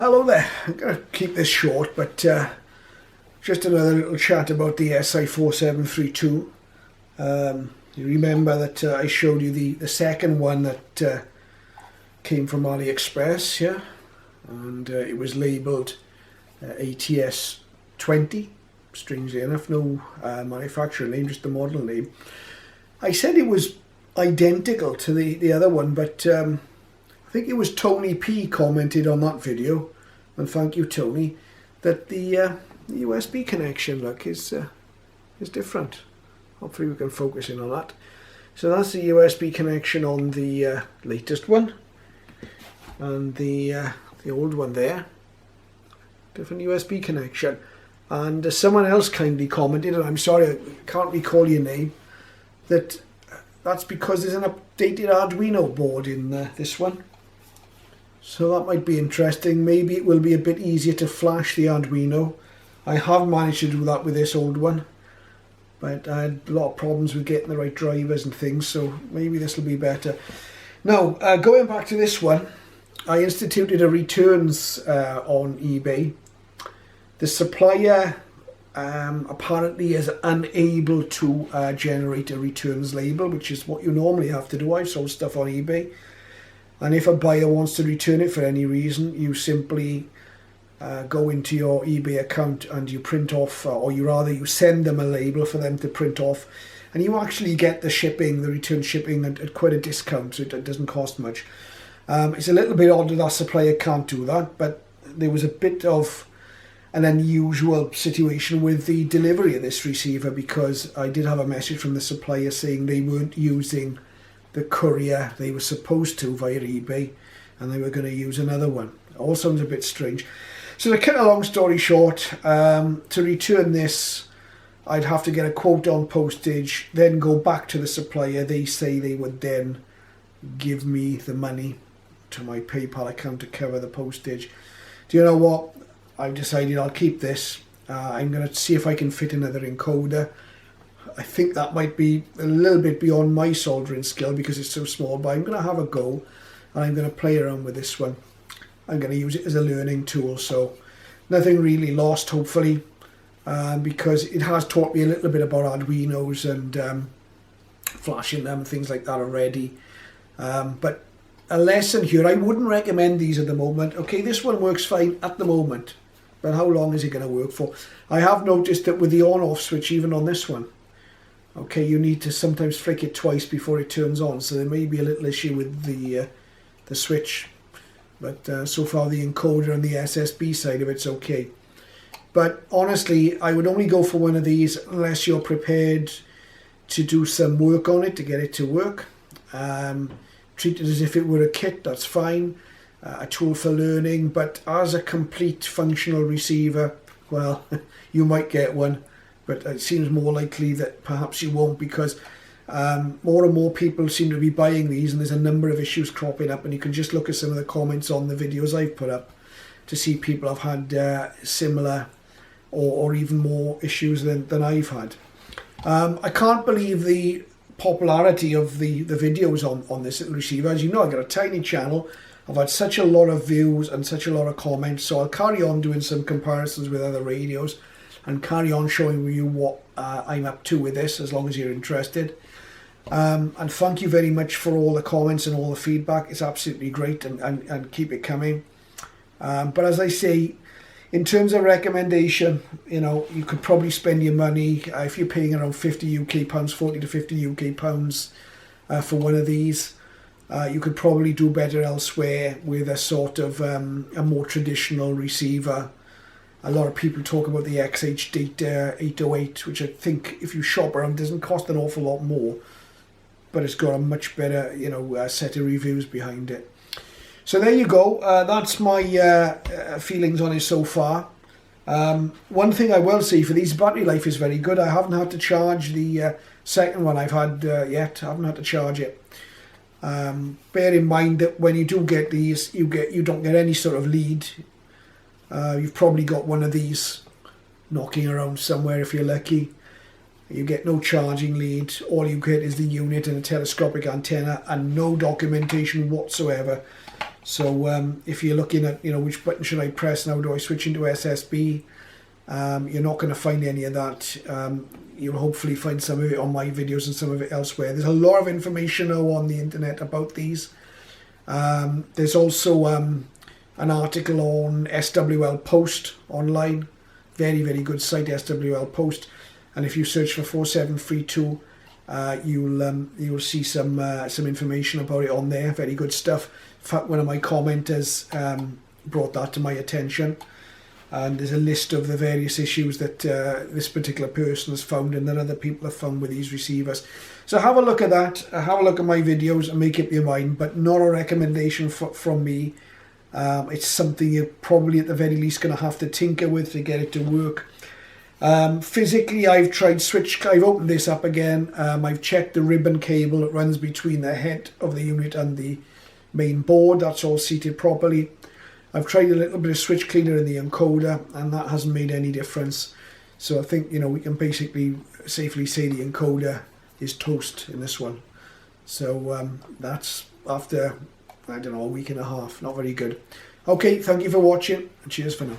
Hello there. I'm going to keep this short, but just another little chat about the SI4732. You remember that I showed you the second one that came from AliExpress, yeah? And it was labelled ATS20. Strangely enough, no manufacturer name, just the model name. I said it was identical to the other one, but I think it was Tony P commented on that video, and thank you Tony, that the USB connection look is different. Hopefully we can focus in on that. So that's the USB connection on the latest one, and the old one there. Different USB connection. And someone else kindly commented, and I'm sorry I can't recall your name, that's because there's an updated Arduino board in this one. So that might be interesting. Maybe it will be a bit easier to flash the Arduino. I have managed to do that with this old one, but I had a lot of problems with getting the right drivers and things, so maybe this will be better. Now, going back to this one, I instituted a returns on eBay. The supplier apparently is unable to generate a returns label, which is what you normally have to do. I've sold stuff on eBay. And if a buyer wants to return it for any reason, you simply go into your eBay account and you print off, or you send them a label for them to print off, and you actually get the shipping, the return shipping at quite a discount, so it doesn't cost much. It's a little bit odd that our supplier can't do that, but there was a bit of an unusual situation with the delivery of this receiver, because I did have a message from the supplier saying they weren't using the courier they were supposed to via eBay, and they were going to use another one. It all sounds a bit strange. So to cut a long story short, to return this, I'd have to get a quote on postage, then go back to the supplier. They say they would then give me the money to my PayPal account to cover the postage. Do you know what? I've decided I'll keep this. I'm going to see if I can fit another encoder. I think that might be a little bit beyond my soldering skill because it's so small, but I'm going to have a go and I'm going to play around with this one. I'm going to use it as a learning tool, so nothing really lost, hopefully, because it has taught me a little bit about Arduinos and flashing them and things like that already. But a lesson here, I wouldn't recommend these at the moment. Okay, this one works fine at the moment, but how long is it going to work for? I have noticed that with the on-off switch, even on this one, okay, you need to sometimes flick it twice before it turns on, so there may be a little issue with the switch. But so far the encoder and the SSB side of it's okay. But honestly, I would only go for one of these unless you're prepared to do some work on it to get it to work. Treat it as if it were a kit, that's fine. A tool for learning, but as a complete functional receiver, well, you might get one. But it seems more likely that perhaps you won't, because more and more people seem to be buying these, and there's a number of issues cropping up, and you can just look at some of the comments on the videos I've put up to see people have had similar or even more issues than I've had. I can't believe the popularity of the videos on this little receiver. As you know, I've got a tiny channel. I've had such a lot of views and such a lot of comments, so I'll carry on doing some comparisons with other radios and carry on showing you what I'm up to with this, as long as you're interested. And thank you very much for all the comments and all the feedback. It's absolutely great, and keep it coming. But as I say, in terms of recommendation, you know, you could probably spend your money, if you're paying around 50 UK pounds, 40 to 50 UK pounds for one of these. You could probably do better elsewhere with a sort of a more traditional receiver. A lot of people talk about the XH Data 808, which I think if you shop around doesn't cost an awful lot more, but it's got a much better, you know, set of reviews behind it. So there you go. That's my feelings on it so far. One thing I will say, for these, battery life is very good. I haven't had to charge the second one I've had yet. I haven't had to charge it. Bear in mind that when you do get these, you don't get any sort of lead. You've probably got one of these knocking around somewhere if you're lucky. You get no charging lead. All you get is the unit and a telescopic antenna, and no documentation whatsoever So if you're looking at, you know, which button should I press now, do I switch into SSB, you're not going to find any of that. You'll hopefully find some of it on my videos and some of it elsewhere. There's a lot of information now on the internet about these. There's also an article on SWL Post online. Very, very good site, SWL Post. And if you search for 4732, you'll see some information about it on there. Very good stuff. In fact, one of my commenters brought that to my attention, and there's a list of the various issues that this particular person has found and that other people have found with these receivers. So have a look at that, have a look at my videos and make up your mind, but not a recommendation from me. It's something you're probably at the very least going to have to tinker with to get it to work. Physically, I've opened this up again. I've checked the ribbon cable that runs between the head of the unit and the main board. That's all seated properly. I've tried a little bit of switch cleaner in the encoder, and that hasn't made any difference. So I think, you know, we can basically safely say the encoder is toast in this one. So that's after, I don't know, a week and a half. Not very good. Okay, thank you for watching, and cheers for now.